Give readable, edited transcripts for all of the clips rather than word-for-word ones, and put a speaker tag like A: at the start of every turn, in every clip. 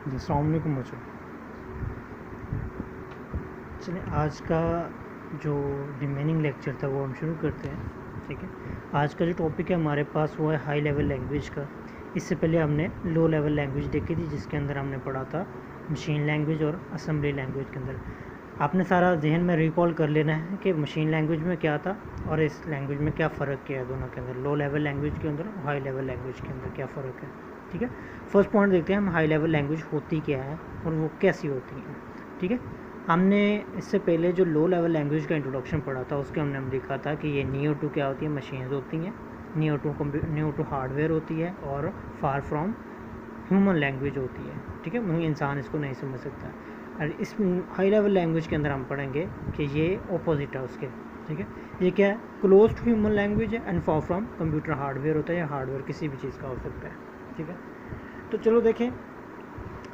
A: जी अस्सलाम वालेकुम बच्चों। चलिए आज का जो रिमेनिंग लेक्चर था वो हम शुरू करते हैं। ठीक है, आज का जो टॉपिक है हमारे पास वो है हाई लेवल लैंग्वेज का। इससे पहले हमने लो लेवल लैंग्वेज देखी थी जिसके अंदर हमने पढ़ा था मशीन लैंग्वेज और असेंबली लैंग्वेज के अंदर। आपने सारा जहन में रिकॉल कर लेना है कि मशीन लैंग्वेज में क्या था और इस लैंग्वेज में क्या फ़र्क क्या है दोनों के अंदर, लो लेवल लैंग्वेज के अंदर और हाई लेवल लैंग्वेज के अंदर क्या फ़र्क है। ठीक है, फर्स्ट पॉइंट देखते हैं हम हाई लेवल लैंग्वेज होती क्या है और वो कैसी होती है। ठीक है, हमने इससे पहले जो लो लेवल लैंग्वेज का इंट्रोडक्शन पढ़ा था उसके हमने देखा था कि ये नियर टू क्या होती है, मशीन्स होती हैं, नियर टू हार्डवेयर होती है और फार फ्रॉम ह्यूमन लैंग्वेज होती है। ठीक है, वहीं इंसान इसको नहीं समझ सकता। और इस हाई लेवल लैंग्वेज के अंदर हम पढ़ेंगे कि ये ऑपोजिट है उसके। ठीक है, ये क्या है, क्लोज टू ह्यूमन लैंग्वेज है and far from computer hardware होता है या हार्डवेयर किसी भी चीज़ का हो सकता है। ठीक है, तो चलो देखें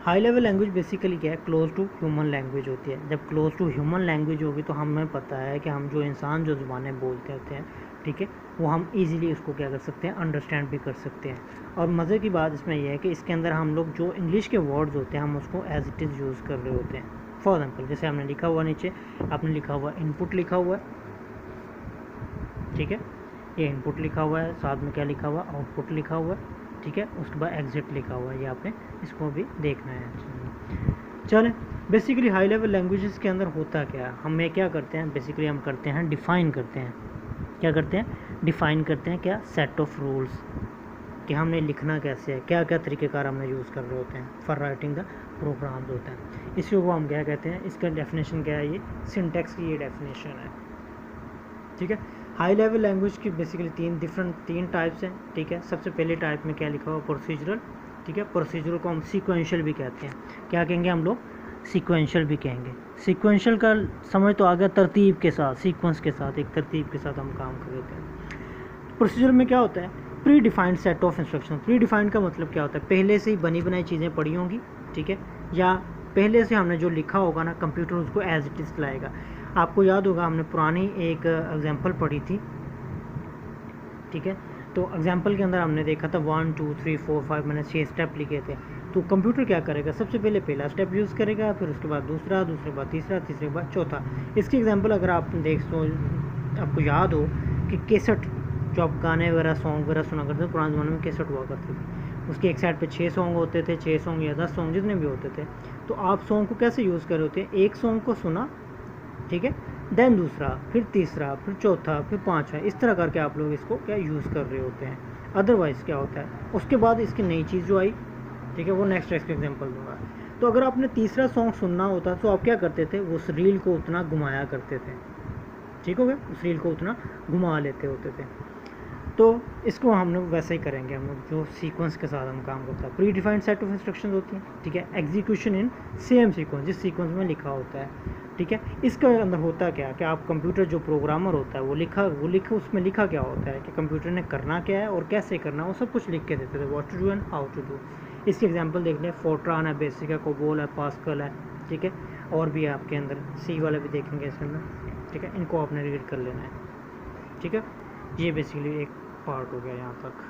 A: हाई लेवल लैंग्वेज बेसिकली क्या है, क्लोज टू ह्यूमन लैंग्वेज होती है। जब क्लोज टू ह्यूमन लैंग्वेज होगी तो हमें पता है कि हम जो इंसान जो ज़ुबानें बोलते होते हैं, ठीक है, वो हम इजीली उसको क्या कर सकते हैं, अंडरस्टैंड भी कर सकते हैं। और मज़े की बात इसमें यह है कि इसके अंदर हम लोग जो इंग्लिश के वर्ड्स होते हैं हम उसको एज इट इज़ यूज़ कर रहे होते हैं। फॉर एग्जाम्पल जैसे हमने लिखा हुआ नीचे, आपने लिखा हुआ इनपुट लिखा हुआ है। ठीक है, ये इनपुट लिखा हुआ है, साथ में क्या लिखा हुआ, आउटपुट लिखा हुआ है। ठीक है, उसके बाद एग्जिट लिखा हुआ है, ये आपने इसको भी देखना है। चलें, बेसिकली हाई लेवल लैंग्वेजेस के अंदर होता क्या है, हम ये क्या करते हैं, बेसिकली हम करते हैं डिफ़ाइन करते हैं। क्या करते हैं, डिफ़ाइन करते हैं क्या, सेट ऑफ रूल्स, कि हमने लिखना कैसे है, क्या क्या तरीक़ेकार हमने यूज़ कर रहे होते हैं फॉर राइटिंग द प्रोग्राम्स होते हैं। इसी को हम क्या कहते हैं, इसका डेफिनेशन क्या है, ये सिंटैक्स की ये डेफिनेशन है। ठीक है, हाई लेवल लैंग्वेज की बेसिकली तीन टाइप्स हैं। ठीक है, सबसे पहले टाइप में क्या लिखा हुआ, प्रोसीजरल। ठीक है, प्रोसीजरल को हम सीक्वेंशियल भी कहते हैं। क्या कहेंगे हम लोग, सीक्वेंशियल भी कहेंगे। सीक्वेंशियल का समझ तो आ गया, तरतीब के साथ, सीक्वेंस के साथ, एक तरतीब के साथ हम काम कर रहे हैं। प्रोसीजर में क्या होता है, pre defined set of instruction. Pre defined का मतलब क्या होता है, पहले से ही बनी बनाई चीज़ें पड़ी होंगी। ठीक है, या पहले से हमने जो लिखा होगा ना, कंप्यूटर उसको एज इट इज़ लाएगा। आपको याद होगा हमने पुरानी एक एग्जांपल पढ़ी थी। ठीक है, तो एग्जांपल के अंदर हमने देखा था 1 2 3 4 5 मैंने 6 स्टेप लिखे थे। तो कंप्यूटर क्या करेगा, सबसे पहले पहला स्टेप यूज़ करेगा, फिर उसके बाद दूसरा, दूसरे बाद तीसरा, तीसरे के बाद चौथा। इसकी एग्जांपल अगर आप देख सो, आपको याद हो कि कैसेट, जो आप गाने वगैरह सॉन्ग वगैरह सुना करते थे पुराने ज़माने में, कैसेट हुआ करती थी, उसकी एक साइड पे 6 सॉन्ग होते थे, 6 सॉन्ग या 10 सॉन्ग जितने भी होते थे। तो आप सॉन्ग को कैसे यूज़ कर रहे होते हैं, एक सॉन्ग को सुना, ठीक है, देन दूसरा, फिर तीसरा, फिर चौथा, फिर पाँचवा, इस तरह करके आप लोग इसको क्या यूज़ कर रहे होते हैं। अदरवाइज़ क्या होता है, उसके बाद इसकी नई चीज़ जो आई, ठीक है, वो नेक्स्ट एग्जांपल दूंगा। तो अगर आपने तीसरा सॉन्ग सुनना होता तो आप क्या करते थे, उस रील को उतना घुमाया करते थे। ठीक हो गया, उस रील को उतना घुमा लेते होते थे। तो इसको हम लोग वैसे ही करेंगे, हम लोग जो सीक्वेंस के साथ हम काम करते हैं। Pre defined set of instructions होती हैं। ठीक है, एग्जीक्यूशन इन सेम सीक्वेंस, जिस सीक्वेंस में लिखा होता है। ठीक है, इसके अंदर होता क्या है कि आप कंप्यूटर जो प्रोग्रामर होता है वो लिखा उसमें लिखा क्या होता है कि कंप्यूटर ने करना क्या है और कैसे करना है, वो सब कुछ लिख के देते थे, what to do and how to do. इसके एग्जांपल देख लें, फोर्ट्रान है, बेसिक है, कोबोल है, पास्कल है। ठीक है, और भी आपके अंदर सी वाले भी देखेंगे इसके अंदर। ठीक है, इनको आपने रीड कर लेना है। ठीक है, ये बेसिकली एक पार्ट हो गया यहाँ तक।